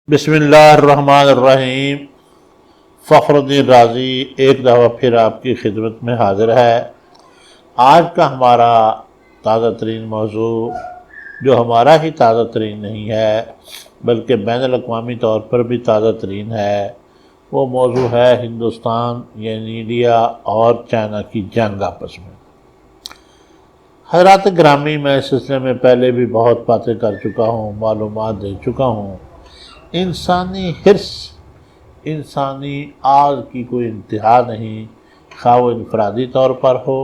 بسم اللہ الرحمن الرحیم۔ فخر الدین رازی ایک دفعہ پھر آپ کی خدمت میں حاضر ہے۔ آج کا ہمارا تازہ ترین موضوع، جو ہمارا ہی تازہ ترین نہیں ہے بلکہ بین الاقوامی طور پر بھی تازہ ترین ہے، وہ موضوع ہے ہندوستان یعنی انڈیا اور چائنا کی جنگ آپس میں۔ حضرات گرامی، میں اس سلسلے میں پہلے بھی بہت باتیں کر چکا ہوں، معلومات دے چکا ہوں۔ انسانی حرص، انسانی آز کی کوئی انتہا نہیں، خواہ وہ انفرادی طور پر ہو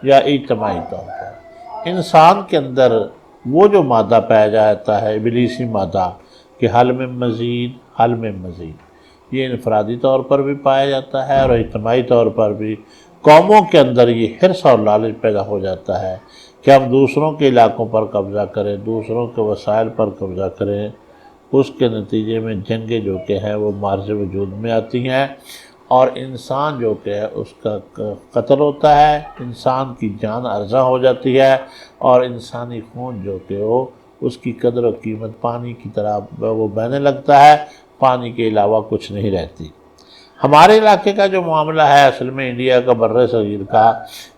یا اجتماعی طور پر۔ انسان کے اندر وہ جو مادہ پایا جاتا ہے، ابلیسی مادہ کہ حل میں مزید، حل میں مزید، یہ انفرادی طور پر بھی پایا جاتا ہے اور اجتماعی طور پر بھی۔ قوموں کے اندر یہ حرص اور لالچ پیدا ہو جاتا ہے کہ ہم دوسروں کے علاقوں پر قبضہ کریں، دوسروں کے وسائل پر قبضہ کریں۔ اس کے نتیجے میں جنگیں جو کہ ہیں وہ مارز وجود میں آتی ہیں، اور انسان جو کہ ہے اس کا قتل ہوتا ہے، انسان کی جان ارزاں ہو جاتی ہے، اور انسانی خون جو کہ ہو اس کی قدر و قیمت پانی کی طرح وہ بہنے لگتا ہے، پانی کے علاوہ کچھ نہیں رہتی۔ ہمارے علاقے کا جو معاملہ ہے، اصل میں انڈیا کا، بر صغیر کا،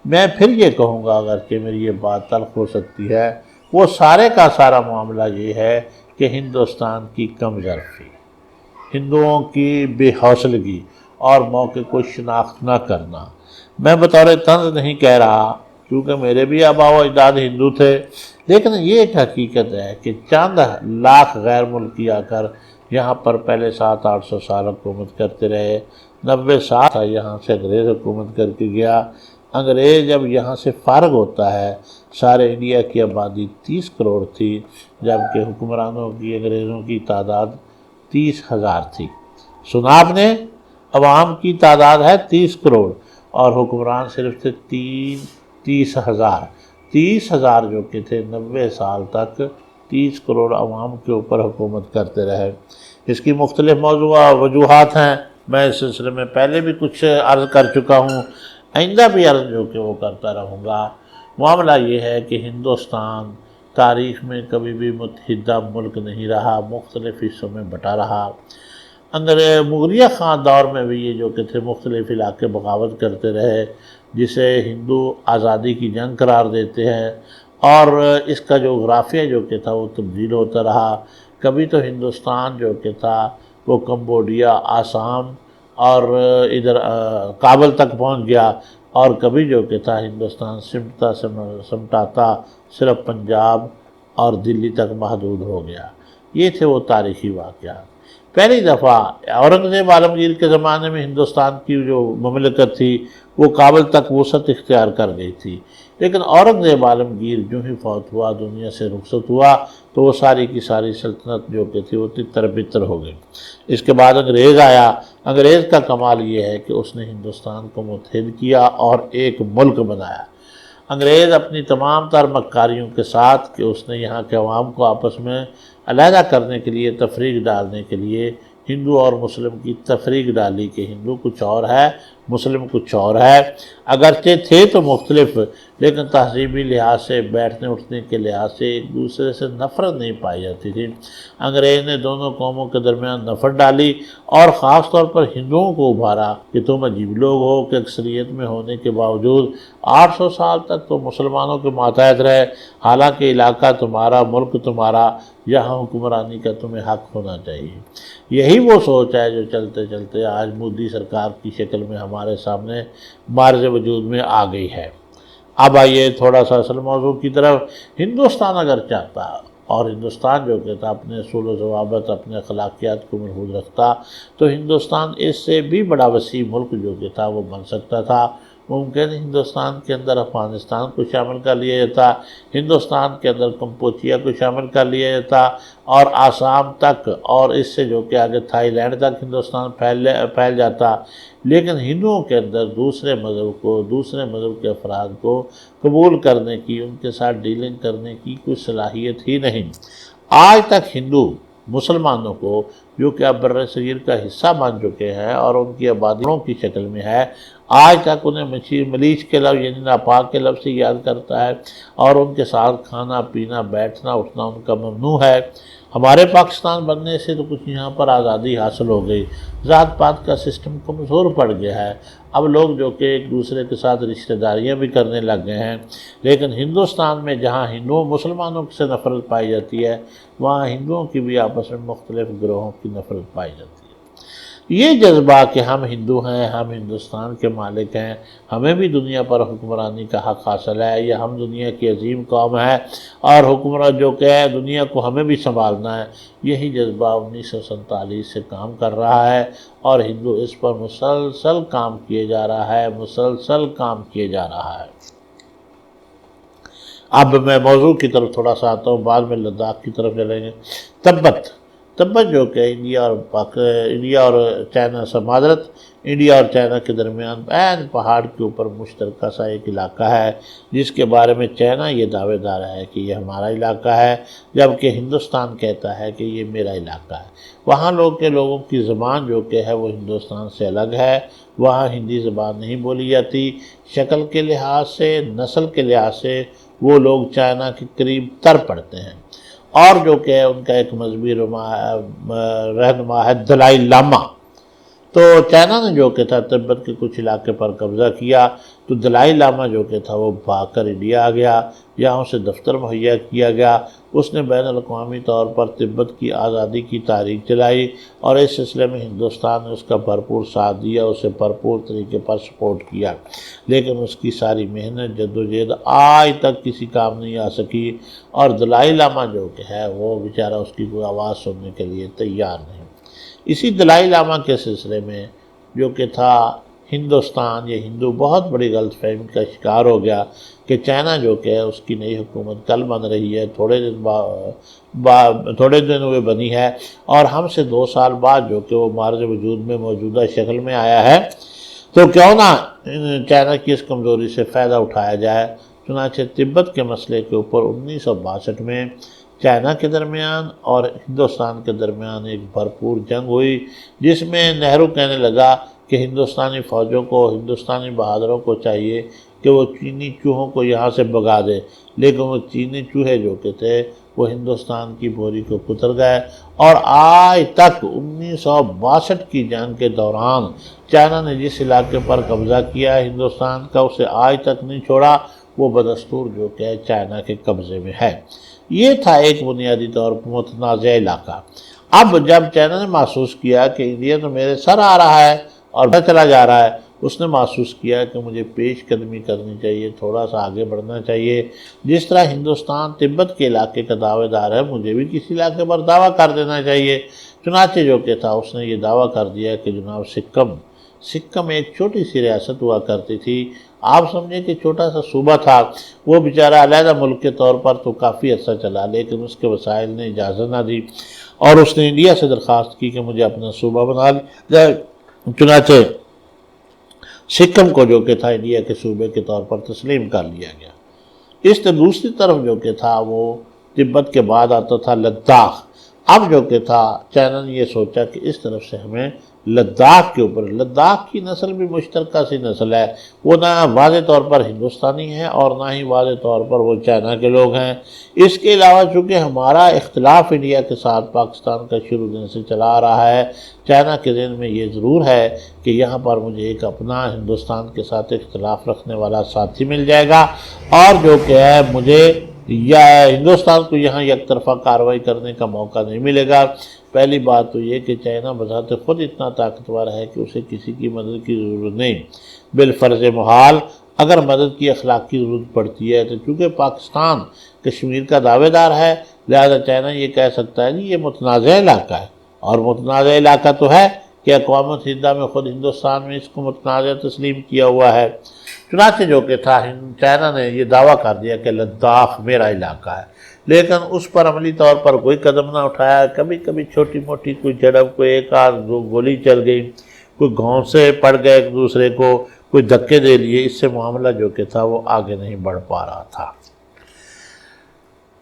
میں پھر یہ کہوں گا اگرچہ میری یہ بات تلخ ہو سکتی ہے، وہ سارے کا سارا معاملہ یہ ہے کہ ہندوستان کی کم ظرفی، ہندوؤں کی بے حوصلگی اور موقع کو شناخت نہ کرنا۔ میں بطور طنز نہیں کہہ رہا، کیونکہ میرے بھی آباء و اجداد ہندو تھے، لیکن یہ ایک حقیقت ہے کہ چند لاکھ غیر ملکی آ کر یہاں پر پہلے 700-800 سال حکومت کرتے رہے۔ 90 سال یہاں سے انگریز حکومت کر کے گیا۔ انگریز جب یہاں سے فارغ ہوتا ہے، سارے انڈیا کی آبادی 30 کروڑ تھی، جبکہ حکمرانوں کی، انگریزوں کی تعداد 30,000 تھی۔ سنا آپ نے، عوام کی تعداد ہے 30 کروڑ اور حکمران صرف تھے 30,000۔ 30,000 جو کہ تھے 90 سال تک 30 کروڑ عوام کے اوپر حکومت کرتے رہے۔ اس کی مختلف وجوہات ہیں، میں اس سلسلے میں پہلے بھی کچھ عرض کر چکا ہوں، آئندہ بھی عرض جو کہ وہ کرتا رہوں گا۔ معاملہ یہ ہے کہ ہندوستان تاریخ میں کبھی بھی متحدہ ملک نہیں رہا، مختلف حصوں میں بٹا رہا۔ مغلیہ خاندور میں بھی یہ جو کہ تھے مختلف علاقے بغاوت کرتے رہے، جسے ہندو آزادی کی جنگ قرار دیتے ہیں، اور اس کا جغرافیہ جو کہ تھا وہ تبدیل ہوتا رہا۔ کبھی تو ہندوستان جو کہ تھا وہ کمبوڈیا، آسام اور ادھر کابل تک پہنچ گیا، اور کبھی جو کہ تھا ہندوستان سمٹاتا صرف پنجاب اور دلی تک محدود ہو گیا۔ یہ تھے وہ تاریخی واقعات۔ پہلی دفعہ اورنگزیب عالمگیر کے زمانے میں ہندوستان کی جو مملکت تھی وہ کابل تک وسعت اختیار کر گئی تھی، لیکن اورنگزیب عالمگیر جو ہی فوت ہوا، دنیا سے رخصت ہوا، تو وہ ساری کی ساری سلطنت جو کہ تھی وہ تتر بتر ہو گئی۔ اس کے بعد انگریز آیا۔ انگریز کا کمال یہ ہے کہ اس نے ہندوستان کو متحد کیا اور ایک ملک بنایا۔ انگریز اپنی تمام تر مکاریوں کے ساتھ کہ اس نے یہاں کے عوام کو آپس میں علیحدہ کرنے کے لیے، تفریق ڈالنے کے لیے، ہندو اور مسلم کی تفریق ڈالی کہ ہندو کچھ اور ہے، مسلم کچھ اور ہے۔ اگرچہ تھے تو مختلف، لیکن تہذیبی لحاظ سے، بیٹھنے اٹھنے کے لحاظ سے ایک دوسرے سے نفرت نہیں پائی جاتی تھی۔ انگریز نے دونوں قوموں کے درمیان نفرت ڈالی اور خاص طور پر ہندوؤں کو ابھارا کہ تم عجیب لوگ ہو کہ اکثریت میں ہونے کے باوجود 800 سال تک تو مسلمانوں کے ماتحت رہے، حالانکہ علاقہ تمہارا، ملک تمہارا، یہاں حکمرانی کا تمہیں حق ہونا چاہیے۔ یہی وہ سوچ ہے جو چلتے چلتے آج مودی سرکار کی شکل میں ہمارے سامنے مارز وجود میں آ گئی ہے۔ اب آئیے تھوڑا سا اصل موضوع کی طرف۔ ہندوستان اگر چاہتا، اور ہندوستان جو کہ تھا اپنے اصول و ضوابط، اپنے اخلاقیات کو محفوظ رکھتا، تو ہندوستان اس سے بھی بڑا وسیع ملک جو کہ تھا وہ بن سکتا تھا۔ ممکن ہندوستان کے اندر افغانستان کو شامل کر لیا جاتا، ہندوستان کے اندر کمپوچیا کو شامل کر لیا جاتا، اور آسام تک، اور اس سے جو کہ آگے تھائی لینڈ تک ہندوستان پھیل جاتا۔ لیکن ہندوؤں کے اندر دوسرے مذہب کو، دوسرے مذہب کے افراد کو قبول کرنے کی، ان کے ساتھ ڈیلنگ کرنے کی کوئی صلاحیت ہی نہیں۔ آج تک ہندو مسلمانوں کو جو کہ اب بر صغیر کا حصہ بن چکے ہیں اور ان کی آبادیوں کی شکل میں ہے، آج تک انہیں ملیچ کے لفظ یعنی ناپاک کے لفظ سے یاد کرتا ہے، اور ان کے ساتھ کھانا پینا بیٹھنا اٹھنا ان کا ممنوع ہے۔ ہمارے پاکستان بننے سے تو کچھ یہاں پر آزادی حاصل ہو گئی، ذات پات کا سسٹم کمزور پڑ گیا ہے، اب لوگ جو کہ ایک دوسرے کے ساتھ رشتہ داریاں بھی کرنے لگ گئے ہیں۔ لیکن ہندوستان میں جہاں ہندوؤں مسلمانوں سے نفرت پائی جاتی ہے، وہاں ہندوؤں کی بھی آپس میں مختلف گروہوں کی نفرت پائی جاتی ہے۔ یہ جذبہ کہ ہم ہندو ہیں، ہم ہندوستان کے مالک ہیں، ہمیں بھی دنیا پر حکمرانی کا حق حاصل ہے، یا ہم دنیا کی عظیم قوم ہے اور حکمراں جو کہ ہے دنیا کو ہمیں بھی سنبھالنا ہے، یہی جذبہ 1947 سے کام کر رہا ہے، اور ہندو اس پر مسلسل کام کیے جا رہا ہے۔ اب میں موضوع کی طرف تھوڑا سا آتا ہوں، بعد میں لداخ کی طرف چلیں گے۔ تبت جو کہ انڈیا اور چائنا سے معذرت انڈیا اور چائنا کے درمیان بین پہاڑ کے اوپر مشترکہ سا ایک علاقہ ہے، جس کے بارے میں چائنا یہ دعوے دار ہے کہ یہ ہمارا علاقہ ہے، جبکہ ہندوستان کہتا ہے کہ یہ میرا علاقہ ہے۔ وہاں لوگوں کی زبان جو کہ ہے وہ ہندوستان سے الگ ہے، وہاں ہندی زبان نہیں بولی جاتی۔ شکل کے لحاظ سے، نسل کے لحاظ سے وہ لوگ چائنا کے قریب تر پڑتے ہیں، اور جو کہ ان کا ایک مذہبی رہنما ہے دلائی لاما۔ تو چائنا نے جو کہ تھا تبت کے کچھ علاقے پر قبضہ کیا، تو دلائی لاما جو کہ تھا وہ بھاگ کر انڈیا آ گیا، یہاں اسے دفتر مہیا کیا گیا۔ اس نے بین الاقوامی طور پر تبت کی آزادی کی تحریک چلائی، اور اس سلسلے میں ہندوستان نے اس کا بھرپور ساتھ دیا، اسے بھرپور طریقے پر سپورٹ کیا، لیکن اس کی ساری محنت جدوجہد آج تک کسی کام نہیں آ سکی، اور دلائی لاما جو کہ ہے وہ بیچارہ اس کی کوئی آواز سننے کے لیے تیار نہیں۔ اسی دلائی لاما کے سلسلے میں جو کہ تھا ہندوستان یا ہندو بہت بڑی غلط فہمی کا شکار ہو گیا کہ چائنا جو کہ ہے اس کی نئی حکومت کل بن رہی ہے، تھوڑے دن ہوئے بنی ہے، اور ہم سے 2 سال بعد جو کہ وہ مارج وجود میں موجودہ شکل میں آیا ہے، تو کیوں نہ چائنا کی اس کمزوری سے فائدہ اٹھایا جائے۔ چنانچہ تبت کے مسئلے کے اوپر 1962 میں چائنا کے درمیان اور ہندوستان کے درمیان ایک بھرپور جنگ ہوئی، جس میں نہرو کہنے لگا کہ ہندوستانی فوجوں کو، ہندوستانی بہادروں کو چاہیے کہ وہ چینی چوہوں کو یہاں سے بھگا دے، لیکن وہ چینی چوہے جو کہ تھے وہ ہندوستان کی بوری کو کتر گئے، اور آج تک 1962 کی جنگ کے دوران چائنا نے جس علاقے پر قبضہ کیا ہے ہندوستان کا، اسے آج تک نہیں چھوڑا، وہ بدستور جو کہ چائنا کے قبضے میں ہے۔ یہ تھا ایک بنیادی طور پر متنازع علاقہ۔ اب جب چائنا نے محسوس کیا کہ انڈیا تو میرے سر آ رہا ہے اور میں چلا جا رہا ہے، اس نے محسوس کیا کہ مجھے پیش قدمی کرنی چاہیے، تھوڑا سا آگے بڑھنا چاہیے۔ جس طرح ہندوستان تبت کے علاقے کا دعوے دار ہے، مجھے بھی کسی علاقے پر دعویٰ کر دینا چاہیے۔ چنانچہ جو کہ تھا اس نے یہ دعویٰ کر دیا کہ جناب سکم ایک چھوٹی سی ریاست ہوا کرتی تھی، آپ سمجھیں کہ چھوٹا سا صوبہ تھا، وہ بیچارہ علیحدہ ملک کے طور پر تو کافی عرصہ چلا، لیکن اس کے وسائل نے اجازت نہ دی، اور اس نے انڈیا سے درخواست کی کہ مجھے اپنا صوبہ بنا جائے۔ چنانچہ سکم کو جو کہ تھا انڈیا کے صوبے کے طور پر تسلیم کر لیا گیا۔ اس طرح دوسری طرف جو کہ تھا وہ تبت کے بعد آتا تھا لداخ۔ اب جو کہ تھا چائنا نے یہ سوچا کہ اس طرف سے ہمیں لداخ کے اوپر، لداخ کی نسل بھی مشترکہ سی نسل ہے، وہ نہ واضح طور پر ہندوستانی ہے اور نہ ہی واضح طور پر وہ چائنا کے لوگ ہیں۔ اس کے علاوہ چونکہ ہمارا اختلاف انڈیا کے ساتھ پاکستان کا شروع دن سے چلا آ رہا ہے، چائنا کے ذہن میں یہ ضرور ہے کہ یہاں پر مجھے ایک اپنا ہندوستان کے ساتھ اختلاف رکھنے والا ساتھی مل جائے گا، اور جو کہ ہے مجھے یا ہندوستان کو یہاں یک طرفہ کارروائی کرنے کا موقع نہیں ملے گا۔ پہلی بات تو یہ کہ چائنا بذات خود اتنا طاقتور ہے کہ اسے کسی کی مدد کی ضرورت نہیں، بالفرض محال اگر مدد کی اخلاق کی ضرورت پڑتی ہے تو چونکہ پاکستان کشمیر کا دعوے دار ہے، لہذا چائنا یہ کہہ سکتا ہے کہ یہ متنازع علاقہ ہے، اور متنازع علاقہ تو ہے کہ اقوام متحدہ میں خود ہندوستان میں اس کو متنازع تسلیم کیا ہوا ہے۔ چنانچہ جو کہ تھا چائنا نے یہ دعویٰ کر دیا کہ لداخ میرا علاقہ ہے، لیکن اس پر عملی طور پر کوئی قدم نہ اٹھایا۔ کبھی کبھی چھوٹی موٹی کوئی جھڑپ، کوئی ایک آدھ گولی چل گئی، کوئی گھونسے پڑ گئے ایک دوسرے کو، کوئی دھکے دے لیے، اس سے معاملہ جو کہ تھا وہ آگے نہیں بڑھ پا رہا تھا۔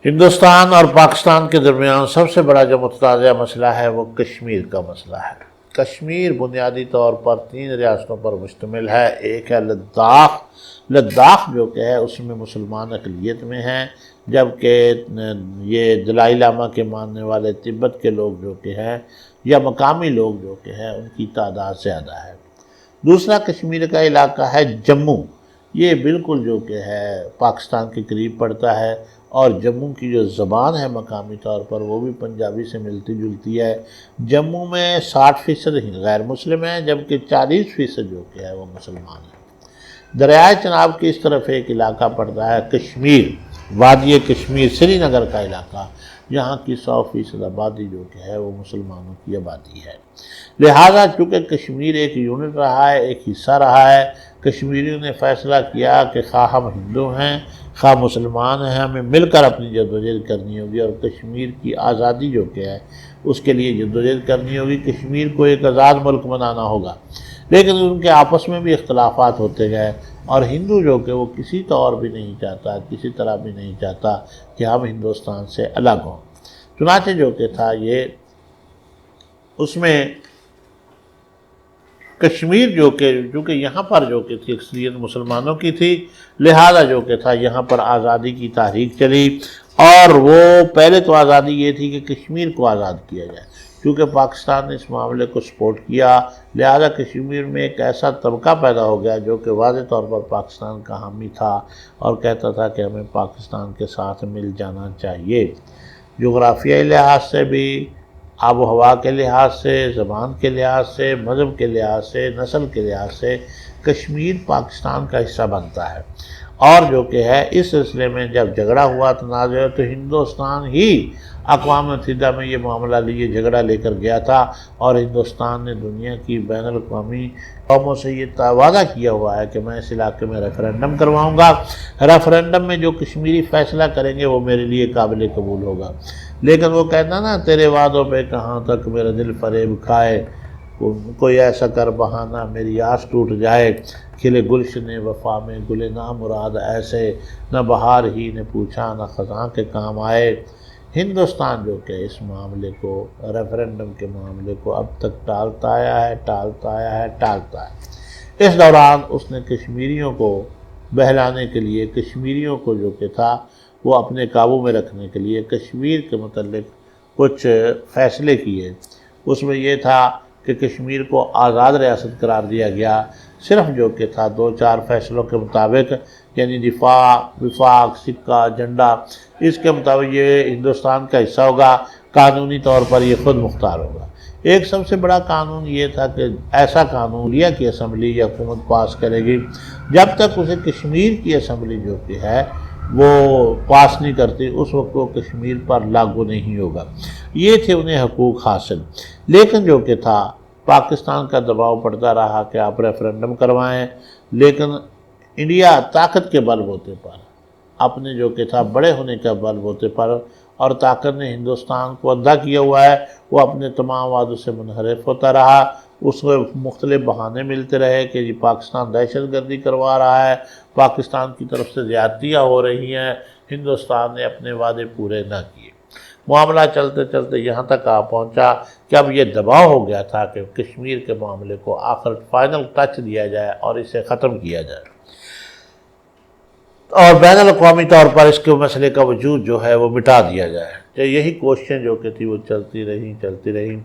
ہندوستان اور پاکستان کے درمیان سب سے بڑا جو متنازع مسئلہ ہے وہ کشمیر کا مسئلہ ہے۔ کشمیر بنیادی طور پر 3 ریاستوں پر مشتمل ہے۔ ایک ہے لداخ، لداخ جو کہ ہے اس میں مسلمان اقلیت میں ہیں، جبکہ یہ دلائی لاما کے ماننے والے تبت کے لوگ جو کہ ہیں یا مقامی لوگ جو کہ ہیں ان کی تعداد زیادہ ہے۔ دوسرا کشمیر کا علاقہ ہے جموں، یہ بالکل جو کہ ہے پاکستان کے قریب پڑتا ہے، اور جموں کی جو زبان ہے مقامی طور پر وہ بھی پنجابی سے ملتی جلتی ہے۔ جموں میں 60% غیر مسلم ہیں، جبکہ 40% جو کہ ہے وہ مسلمان ہیں۔ دریائے چناب کی اس طرف ایک علاقہ پڑتا ہے کشمیر، وادی کشمیر، سری نگر کا علاقہ، یہاں کی 100% آبادی جو کہ ہے وہ مسلمانوں کی آبادی ہے۔ لہٰذا چونکہ کشمیر ایک یونٹ رہا ہے، ایک حصہ رہا ہے، کشمیریوں نے فیصلہ کیا کہ خواہ ہم ہندو ہیں خواہ مسلمان ہیں، ہمیں مل کر اپنی جدوجہد کرنی ہوگی اور کشمیر کی آزادی جو کہ ہے اس کے لیے جدوجہد کرنی ہوگی، کشمیر کو ایک آزاد ملک بنانا ہوگا۔ لیکن ان کے آپس میں بھی اختلافات ہوتے گئے، اور ہندو جو کہ وہ کسی طور بھی نہیں چاہتا، کسی طرح بھی نہیں چاہتا کہ ہم ہندوستان سے الگ ہوں۔ چنانچہ جو کہ تھا یہ اس میں کشمیر جو کہ چونکہ یہاں پر جو کہ تھی اکثریت مسلمانوں کی تھی، لہذا جو کہ تھا یہاں پر آزادی کی تحریک چلی، اور وہ پہلے تو آزادی یہ تھی کہ کشمیر کو آزاد کیا جائے۔ کیونکہ پاکستان نے اس معاملے کو سپورٹ کیا، لہذا کشمیر میں ایک ایسا طبقہ پیدا ہو گیا جو کہ واضح طور پر پاکستان کا حامی تھا اور کہتا تھا کہ ہمیں پاکستان کے ساتھ مل جانا چاہیے۔ جغرافیائی لحاظ سے بھی، آب و ہوا کے لحاظ سے، زبان کے لحاظ سے، مذہب کے لحاظ سے، نسل کے لحاظ سے کشمیر پاکستان کا حصہ بنتا ہے۔ اور جو کہ ہے اس سلسلے میں جب جھگڑا ہوا، تنازع، تو ہندوستان ہی اقوام متحدہ میں یہ معاملہ لیے جھگڑا لے کر گیا تھا، اور ہندوستان نے دنیا کی بین الاقوامی قوموں سے یہ وعدہ کیا ہوا ہے کہ میں اس علاقے میں ریفرینڈم کرواؤں گا، ریفرینڈم میں جو کشمیری فیصلہ کریں گے وہ میرے لیے قابل قبول ہوگا۔ لیکن وہ کہتا نا تیرے وعدوں پہ کہاں تک میرا دل فریب کھائے، کوئی ایسا کر بہانہ میری آس ٹوٹ جائے، کھلے گلشن وفا میں گل نامراد ایسے، نہ بہار ہی نے پوچھا نہ خزاں کے کام آئے۔ ہندوستان جو کہ اس معاملے کو، ریفرینڈم کے معاملے کو اب تک ٹالتا آیا ہے۔ اس دوران اس نے کشمیریوں کو بہلانے کے لیے، کشمیریوں کو جو کہ تھا وہ اپنے قابو میں رکھنے کے لیے کشمیر کے متعلق کچھ فیصلے کیے۔ اس میں یہ تھا کہ کشمیر کو آزاد ریاست قرار دیا گیا، صرف جو کہ تھا 2-4 فیصلوں کے مطابق، یعنی دفاع، وفاق، سکہ، جھنڈا، اس کے مطابق یہ ہندوستان کا حصہ ہوگا، قانونی طور پر یہ خود مختار ہوگا۔ ایک سب سے بڑا قانون یہ تھا کہ ایسا قانون انڈیا کی اسمبلی یا حکومت پاس کرے گی، جب تک اسے کشمیر کی اسمبلی جو کہ ہے وہ پاس نہیں کرتی اس وقت وہ کشمیر پر لاگو نہیں ہوگا۔ یہ تھے انہیں حقوق حاصل، لیکن جو کہ تھا پاکستان کا دباؤ پڑتا رہا کہ آپ ریفرینڈم کروائیں، لیکن انڈیا طاقت کے بل بوتے پر، اپنے جو کہ تھا بڑے ہونے کا بل بوتے پر، اور طاقت نے ہندوستان کو اندھا کیا ہوا ہے، وہ اپنے تمام وعدوں سے منحرف ہوتا رہا۔ اس کو مختلف بہانے ملتے رہے کہ یہ پاکستان دہشت گردی کروا رہا ہے، پاکستان کی طرف سے زیادتیاں ہو رہی ہیں، ہندوستان نے اپنے وعدے پورے نہ کیے۔ معاملہ چلتے چلتے یہاں تک آ پہنچا کہ اب یہ دباؤ ہو گیا تھا کہ کشمیر کے معاملے کو آخر فائنل ٹچ دیا جائے اور اسے ختم کیا جائے، اور بین الاقوامی طور پر اس کے مسئلے کا وجود جو ہے وہ مٹا دیا جائے۔ تو یہی کوششیں جو کہ تھی وہ چلتی رہیں۔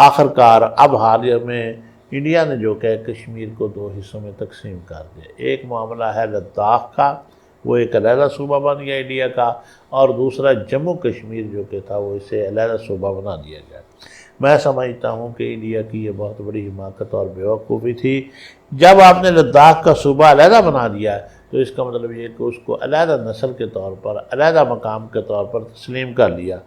آخر کار اب حالیہ میں انڈیا نے جو کہ کشمیر کو 2 حصوں میں تقسیم کر دیا۔ ایک معاملہ ہے لداخ کا، وہ ایک علیحدہ صوبہ بن گیا انڈیا کا، اور دوسرا جموں کشمیر جو کہ تھا وہ اسے علیحدہ صوبہ بنا دیا گیا۔ میں سمجھتا ہوں کہ انڈیا کی یہ بہت بڑی حماقت اور بیوقوفی تھی۔ جب آپ نے لداخ کا صوبہ علیحدہ بنا دیا تو اس کا مطلب یہ کہ اس کو علیحدہ نسل کے طور پر، علیحدہ مقام کے طور پر تسلیم کر لیا۔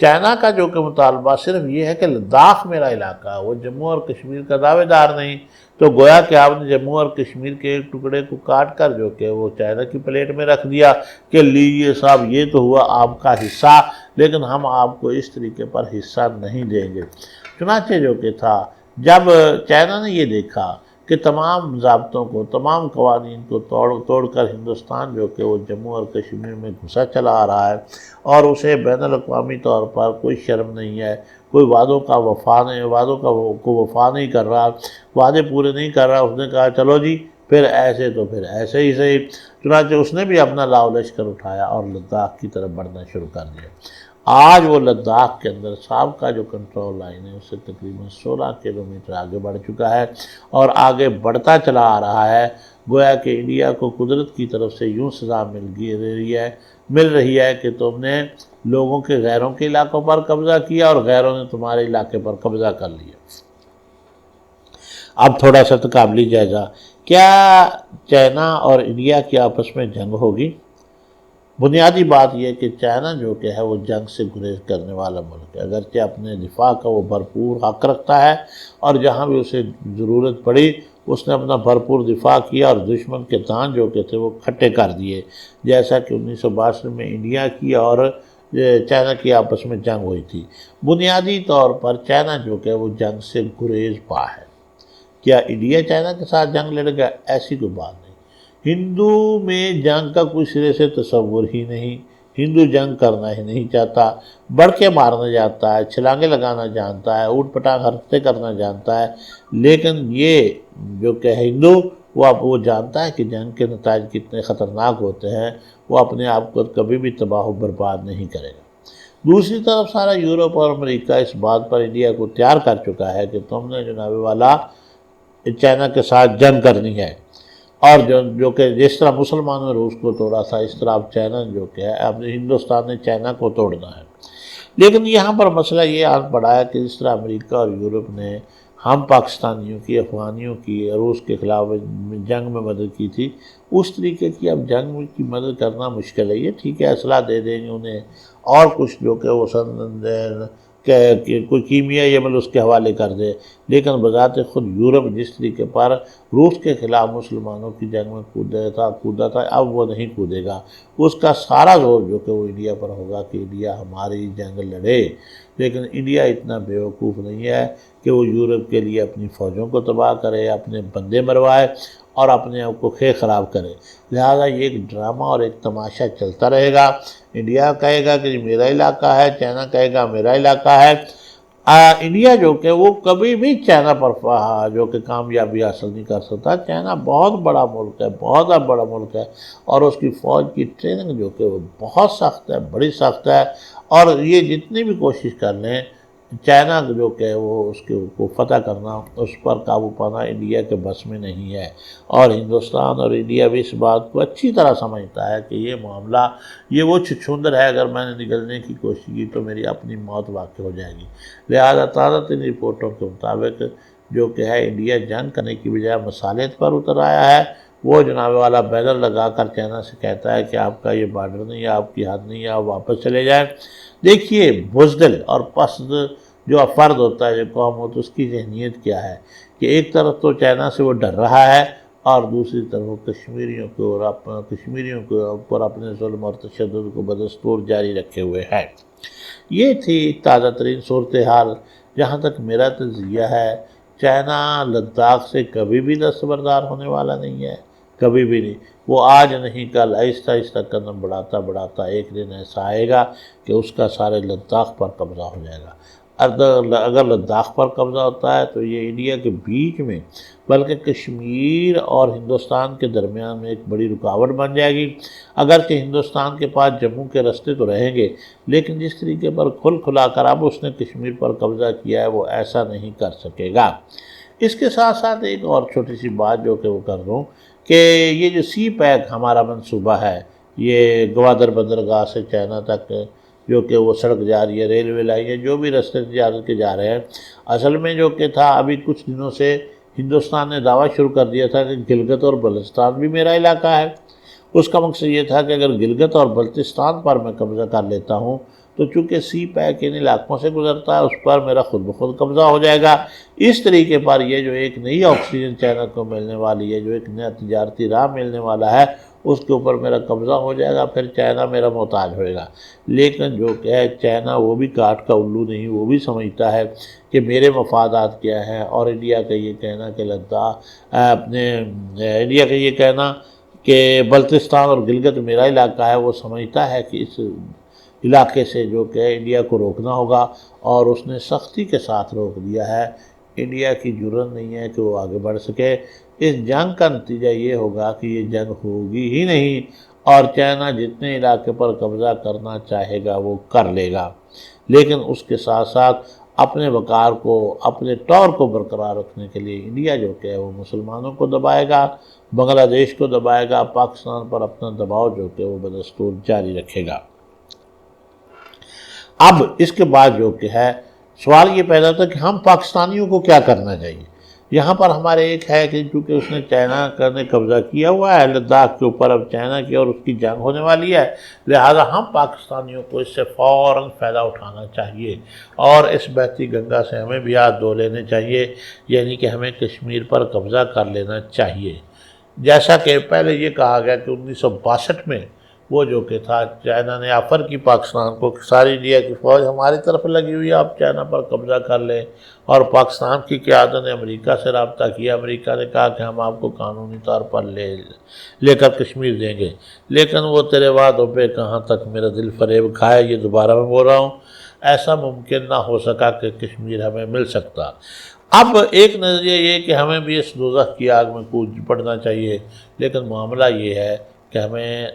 چائنا کا جو کہ مطالبہ صرف یہ ہے کہ لداخ میرا علاقہ ہے، وہ جموں اور کشمیر کا دعوے دار نہیں، تو گویا کہ آپ نے جموں اور کشمیر کے ایک ٹکڑے کو کاٹ کر جو کہ وہ چائنا کی پلیٹ میں رکھ دیا کہ لیجیے صاحب یہ تو ہوا آپ کا حصہ، لیکن ہم آپ کو اس طریقے پر حصہ نہیں دیں گے۔ چنانچہ جو کہ تھا جب چائنا نے یہ دیکھا کہ تمام ضابطوں کو، تمام قوانین کو توڑ کر ہندوستان جو کہ وہ جموں اور کشمیر میں گھسا چلا آ رہا ہے، اور اسے بین الاقوامی طور پر کوئی شرم نہیں ہے، کوئی وعدوں کا وفا نہیں کر رہا، وعدے پورے نہیں کر رہا۔ اس نے کہا چلو جی پھر ایسے ہی صحیح۔ چنانچہ اس نے بھی اپنا لاؤ لشکر اٹھایا اور لداخ کی طرف بڑھنا شروع کر دیا۔ آج وہ لداخ کے اندر صاحب کا جو کنٹرول لائن ہے اس سے تقریباً 16 کلومیٹر آگے بڑھ چکا ہے اور آگے بڑھتا چلا آ رہا ہے۔ گویا کہ انڈیا کو قدرت کی طرف سے یوں سزا مل رہی ہے کہ تم نے لوگوں کے، غیروں کے علاقوں پر قبضہ کیا اور غیروں نے تمہارے علاقے پر قبضہ کر لیا۔ اب تھوڑا سا تقابلی جائزہ، کیا چائنا اور انڈیا کی آپس میں جنگ ہوگی؟ بنیادی بات یہ کہ چائنا جو کہ ہے وہ جنگ سے گریز کرنے والا ملک ہے، اگرچہ اپنے دفاع کا وہ بھرپور حق رکھتا ہے اور جہاں بھی اسے ضرورت پڑی اس نے اپنا بھرپور دفاع کیا اور دشمن کے دان جو کہ تھے وہ کھٹے کر دیے، جیسا کہ 1962 میں انڈیا کی اور چائنا کی آپس میں جنگ ہوئی تھی۔ بنیادی طور پر چائنا جو کہ وہ جنگ سے گریز پا ہے۔ کیا انڈیا چائنا کے ساتھ جنگ لڑے گا؟ ایسی کوئی بات نہیں۔ ہندو میں جنگ کا کوئی سرے سے تصور ہی نہیں، ہندو جنگ کرنا ہی نہیں چاہتا، بڑھ کے مارنا جانتا ہے، چھلانگے لگانا جانتا ہے، اوٹ پٹانگ حرکتیں کرنا جانتا ہے، لیکن یہ جو کہ ہندو وہ جانتا ہے کہ جنگ کے نتائج کتنے خطرناک ہوتے ہیں، وہ اپنے آپ کو کبھی بھی تباہ و برباد نہیں کرے گا۔ دوسری طرف سارا یورپ اور امریکہ اس بات پر انڈیا کو تیار کر چکا ہے کہ تم نے جناب والا چائنا کے ساتھ جنگ کرنی ہے، اور جو کہ جس طرح مسلمانوں نے روس کو توڑا تھا اس طرح اب چائنا جو کہ ہے اب ہندوستان نے چائنا کو توڑنا ہے۔ لیکن یہاں پر مسئلہ یہ آن پڑا ہے کہ جس طرح امریکہ اور یورپ نے ہم پاکستانیوں کی، افغانیوں کی، روس کے خلاف جنگ میں مدد کی تھی، اس طریقے کی اب جنگ کی مدد کرنا مشکل ہے۔ یہ ٹھیک ہے اسلحہ دے دیں گے انہیں اور کچھ جو کہ وہ کوئی کیمیائی عمل اس کے حوالے کر دے، لیکن بذات خود یورپ جس طریقے پر روس کے خلاف مسلمانوں کی جنگ میں کودا تھا اب وہ نہیں کودے گا۔ اس کا سارا زور جو کہ وہ انڈیا پر ہوگا کہ انڈیا ہماری جنگ لڑے، لیکن انڈیا اتنا بیوقوف نہیں ہے کہ وہ یورپ کے لیے اپنی فوجوں کو تباہ کرے، اپنے بندے مروائے اور اپنے آپ کو خراب کرے۔ لہذا یہ ایک ڈرامہ اور ایک تماشا چلتا رہے گا۔ انڈیا کہے گا کہ میرا علاقہ ہے، چائنا کہے گا میرا علاقہ ہے۔ انڈیا جو کہ وہ کبھی بھی چائنا پر جو کہ کامیابی حاصل نہیں کر سکتا۔ چائنا بہت بڑا ملک ہے، بہت بڑا ملک ہے، اور اس کی فوج کی ٹریننگ جو کہ وہ بہت سخت ہے، بڑی سخت ہے، اور یہ جتنی بھی کوشش کر لیں چائنا جو کہ وہ اس کو فتح کرنا، اس پر قابو پانا انڈیا کے بس میں نہیں ہے۔ اور ہندوستان اور انڈیا بھی اس بات کو اچھی طرح سمجھتا ہے کہ یہ معاملہ یہ وہ چھچھندر ہے، اگر میں نے نگلنے کی کوشش کی تو میری اپنی موت واقع ہو جائے گی۔ لہذا تازہ ترین رپورٹوں کے مطابق جو کہ ہے انڈیا جنگ کرنے کی بجائے مصالحت پر اتر آیا ہے۔ وہ جناب والا بینر لگا کر چائنا سے کہتا ہے کہ آپ کا یہ بارڈر نہیں ہے، آپ کی حد نہیں ہے، آپ واپس چلے جائیں۔ دیکھیے بزدل اور پسند جو فرد ہوتا ہے، جو قوم ہوتا ہے، اس کی ذہنیت کیا ہے کہ ایک طرف تو چائنا سے وہ ڈر رہا ہے اور دوسری طرف کشمیریوں کے اوپر اپنے ظلم اور تشدد کو بدستور جاری رکھے ہوئے ہے۔ یہ تھی تازہ ترین صورتحال۔ جہاں تک میرا تجزیہ ہے چائنا لداخ سے کبھی بھی دستبردار ہونے والا نہیں ہے، کبھی بھی نہیں۔ وہ آج نہیں کل آہستہ آہستہ قدم بڑھاتا ایک دن ایسا آئے گا کہ اس کا سارے لداخ پر قبضہ ہو جائے گا۔ اگر لداخ پر قبضہ ہوتا ہے تو یہ انڈیا کے بیچ میں بلکہ کشمیر اور ہندوستان کے درمیان میں ایک بڑی رکاوٹ بن جائے گی۔ اگرچہ ہندوستان کے پاس جموں کے رستے تو رہیں گے، لیکن جس طریقے پر کھلا کر اب اس نے کشمیر پر قبضہ کیا ہے وہ ایسا نہیں کر سکے گا۔ اس کے ساتھ ساتھ ایک اور چھوٹی سی بات جو کہ وہ کر دوں کہ یہ جو سی پیک ہمارا منصوبہ ہے، یہ گوادر بندرگاہ سے چائنا تک جو کہ وہ سڑک جا رہی ہے، ریلوے لائن ہے، جو بھی رستے تجارت کے جا رہے ہیں، اصل میں جو کہ تھا ابھی کچھ دنوں سے ہندوستان نے دعویٰ شروع کر دیا تھا کہ گلگت اور بلتستان بھی میرا علاقہ ہے۔ اس کا مقصد یہ تھا کہ اگر گلگت اور بلتستان پر میں قبضہ کر لیتا ہوں تو چونکہ سی پیک ان علاقوں سے گزرتا ہے، اس پر میرا خود بخود قبضہ ہو جائے گا۔ اس طریقے پر یہ جو ایک نئی آکسیجن چائنا کو ملنے والی ہے، جو ایک نیا تجارتی راہ ملنے والا ہے، اس کے اوپر میرا قبضہ ہو جائے گا، پھر چائنا میرا محتاج ہوئے گا۔ لیکن جو کہ ہے چائنا وہ بھی کاٹ کا الو نہیں، وہ بھی سمجھتا ہے کہ میرے مفادات کیا ہیں، اور انڈیا کا یہ کہنا کہ انڈیا کا یہ کہنا کہ بلتستان اور گلگت میرا علاقہ ہے، وہ سمجھتا ہے کہ اس علاقے سے جو کہ انڈیا کو روکنا ہوگا، اور اس نے سختی کے ساتھ روک دیا ہے۔ انڈیا کی جرأت نہیں ہے کہ وہ آگے بڑھ سکے۔ اس جنگ کا نتیجہ یہ ہوگا کہ یہ جنگ ہوگی ہی نہیں، اور چائنا جتنے علاقے پر قبضہ کرنا چاہے گا وہ کر لے گا، لیکن اس کے ساتھ ساتھ اپنے وقار کو، اپنے طور کو برقرار رکھنے کے لیے انڈیا جو کہ ہے وہ مسلمانوں کو دبائے گا، بنگلہ دیش کو دبائے گا، پاکستان پر اپنا دباؤ جو کہ وہ بدستور جاری رکھے گا۔ اب اس کے بعد جو کہ ہے سوال یہ پیدا ہوتا ہے کہ ہم پاکستانیوں کو کیا کرنا چاہیے۔ یہاں پر ہمارے ایک ہے کہ چونکہ اس نے چائنا نے قبضہ کیا ہوا ہے لداخ کے اوپر، اب چائنا کی اور اس کی جنگ ہونے والی ہے، لہٰذا ہم پاکستانیوں کو اس سے فوراً فائدہ اٹھانا چاہیے، اور اس بہتی گنگا سے ہمیں بھی ہاتھ دھو لینے چاہیے، یعنی کہ ہمیں کشمیر پر قبضہ کر لینا چاہیے۔ جیسا کہ پہلے یہ کہا گیا کہ 1962 میں وہ جو کہ تھا چائنا نے آفر کی پاکستان کو کہ ساری انڈیا کی فوج ہماری طرف لگی ہوئی ہے، آپ چائنا پر قبضہ کر لیں، اور پاکستان کی قیادت نے امریکہ سے رابطہ کیا، امریکہ نے کہا کہ ہم آپ کو قانونی طور پر لے کر کشمیر دیں گے، لیکن وہ تیرے وعدوں پہ کہاں تک میرا دل فریب کھائے، یہ دوبارہ میں بول رہا ہوں، ایسا ممکن نہ ہو سکا کہ کشمیر ہمیں مل سکتا۔ اب ایک نظریہ یہ کہ ہمیں بھی اس دوزخ کی آگ میں کود پڑنا چاہیے، لیکن معاملہ یہ ہے کہ ہمیں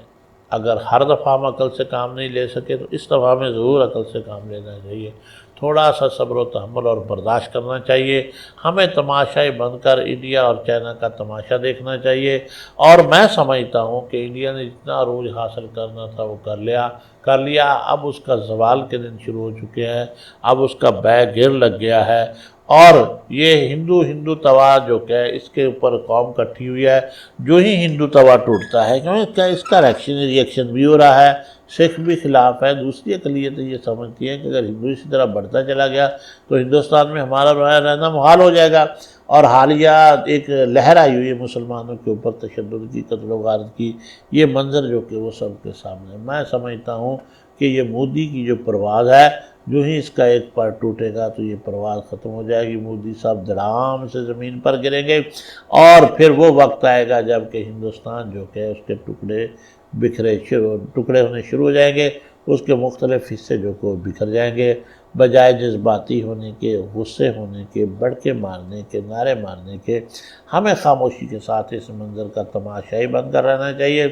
اگر ہر دفعہ ہم عقل سے کام نہیں لے سکے تو اس دفعہ ہمیں ضرور عقل سے کام لینا چاہیے، تھوڑا سا صبر و تحمل اور برداشت کرنا چاہیے، ہمیں تماشائی بن کر انڈیا اور چائنا کا تماشا دیکھنا چاہیے، اور میں سمجھتا ہوں کہ انڈیا نے جتنا عروج حاصل کرنا تھا وہ کر لیا، اب اس کا زوال کے دن شروع ہو چکے ہیں، اب اس کا بیگ گر لگ گیا ہے، اور یہ ہندو توا جو کہ اس کے اوپر قوم کٹھی ہوئی ہے، جو ہی ہندو توا ٹوٹتا ہے کیونکہ اس کا ریئیکشن بھی ہو رہا ہے، سکھ بھی خلاف ہے، دوسری اقلیتیں یہ سمجھتی ہیں کہ اگر ہندو اسی طرح بڑھتا چلا گیا تو ہندوستان میں ہمارا رہنا محال ہو جائے گا، اور حالیہ ایک لہر آئی ہوئی ہے مسلمانوں کے اوپر تشدد کی، قتل و غارت کی، یہ منظر جو کہ وہ سب کے سامنے، میں سمجھتا ہوں کہ یہ مودی کی جو پرواز ہے، جو ہی اس کا ایک پر ٹوٹے گا تو یہ پرواز ختم ہو جائے گی، مودی صاحب دھڑام سے زمین پر گریں گے، اور پھر وہ وقت آئے گا جب کہ ہندوستان جو کہ اس کے ٹکڑے ہونے شروع ہو جائیں گے، اس کے مختلف حصے جو کہ بکھر جائیں گے، بجائے جذباتی ہونے کے، غصے ہونے کے، بڑکے مارنے کے، نعرے مارنے کے، ہمیں خاموشی کے ساتھ اس منظر کا تماشائی بن کر رہنا چاہیے۔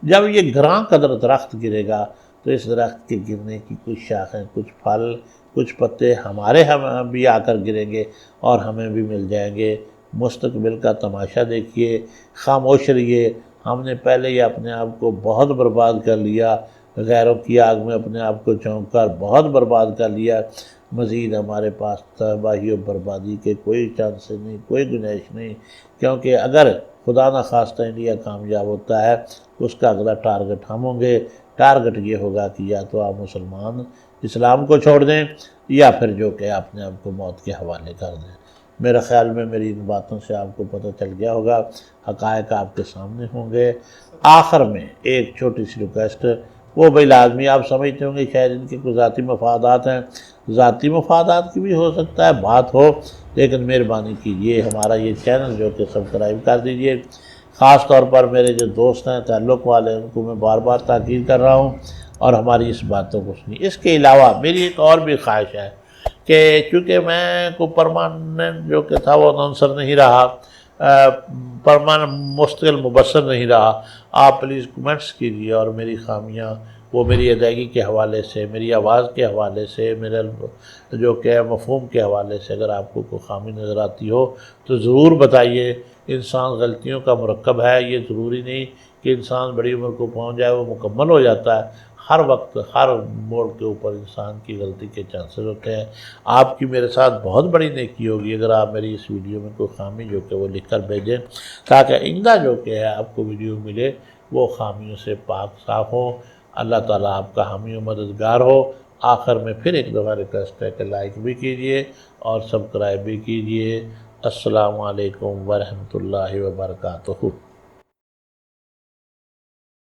جب یہ گراں قدر درخت گرے گا تو اس درخت کے گرنے کی کچھ شاخیں، کچھ پھل، کچھ پتے ہمارے بھی آ کر گریں گے اور ہمیں بھی مل جائیں گے۔ مستقبل کا تماشا دیکھیے، خاموش رہیے، ہم نے پہلے ہی اپنے آپ کو بہت برباد کر لیا، غیروں کی آگ میں اپنے آپ کو جھونک کر بہت برباد کر لیا، مزید ہمارے پاس تباہی و بربادی کے کوئی چانس نہیں، کوئی گنجائش نہیں، کیونکہ اگر خدا نخواستہ انڈیا کامیاب ہوتا ہے اس کا اگلا ٹارگٹ ہم ہوں گے۔ ٹارگٹ یہ ہوگا کہ یا تو آپ مسلمان اسلام کو چھوڑ دیں، یا پھر جو کہ اپنے آپ کو موت کے حوالے کر دیں۔ میرے خیال میں میری ان باتوں سے آپ کو پتہ چل گیا ہوگا، حقائق آپ کے سامنے ہوں گے۔ آخر میں ایک چھوٹی سی ریکویسٹ، وہ بھئی لازمی آپ سمجھتے ہوں گے شاید ان کے کوئی ذاتی مفادات ہیں، ذاتی مفادات کی بھی ہو سکتا ہے بات ہو، لیکن مہربانی کیجیے ہمارا یہ چینل جو کہ سبسکرائب کر دیجیے۔ خاص طور پر میرے جو دوست ہیں تعلق والے، ان کو میں بار بار تاکید کر رہا ہوں، اور ہماری اس باتوں کو سنی۔ اس کے علاوہ میری ایک اور بھی خواہش ہے کہ چونکہ میں کو پرماننٹ جو کہ تھا وہ اناؤنسر نہیں رہا، پرماننٹ مستقل مبصر نہیں رہا، آپ پلیز کمنٹس کیجیے، اور میری خامیاں وہ میری ادائیگی کے حوالے سے، میری آواز کے حوالے سے، میرے جو کہ مفہوم کے حوالے سے اگر آپ کو کوئی خامی نظر آتی ہو تو ضرور بتائیے۔ انسان غلطیوں کا مرکب ہے، یہ ضروری نہیں کہ انسان بڑی عمر کو پہنچ جائے وہ مکمل ہو جاتا ہے، ہر وقت ہر موڑ کے اوپر انسان کی غلطی کے چانسز ہوتے ہیں۔ آپ کی میرے ساتھ بہت بڑی نیکی ہوگی اگر آپ میری اس ویڈیو میں کوئی خامی جو کہ وہ لکھ کر بھیجیں، تاکہ آئندہ جو کہ ہے آپ کو ویڈیو ملے وہ خامیوں سے پاک صاف ہو۔ اللہ تعالیٰ آپ کا حامی و مددگار ہو۔ آخر میں پھر ایک دفعہ ریکویسٹ ہے کہ لائک بھی کیجئے اور سبسکرائب بھی کیجئے۔ السلام علیکم ورحمۃ اللہ وبرکاتہ۔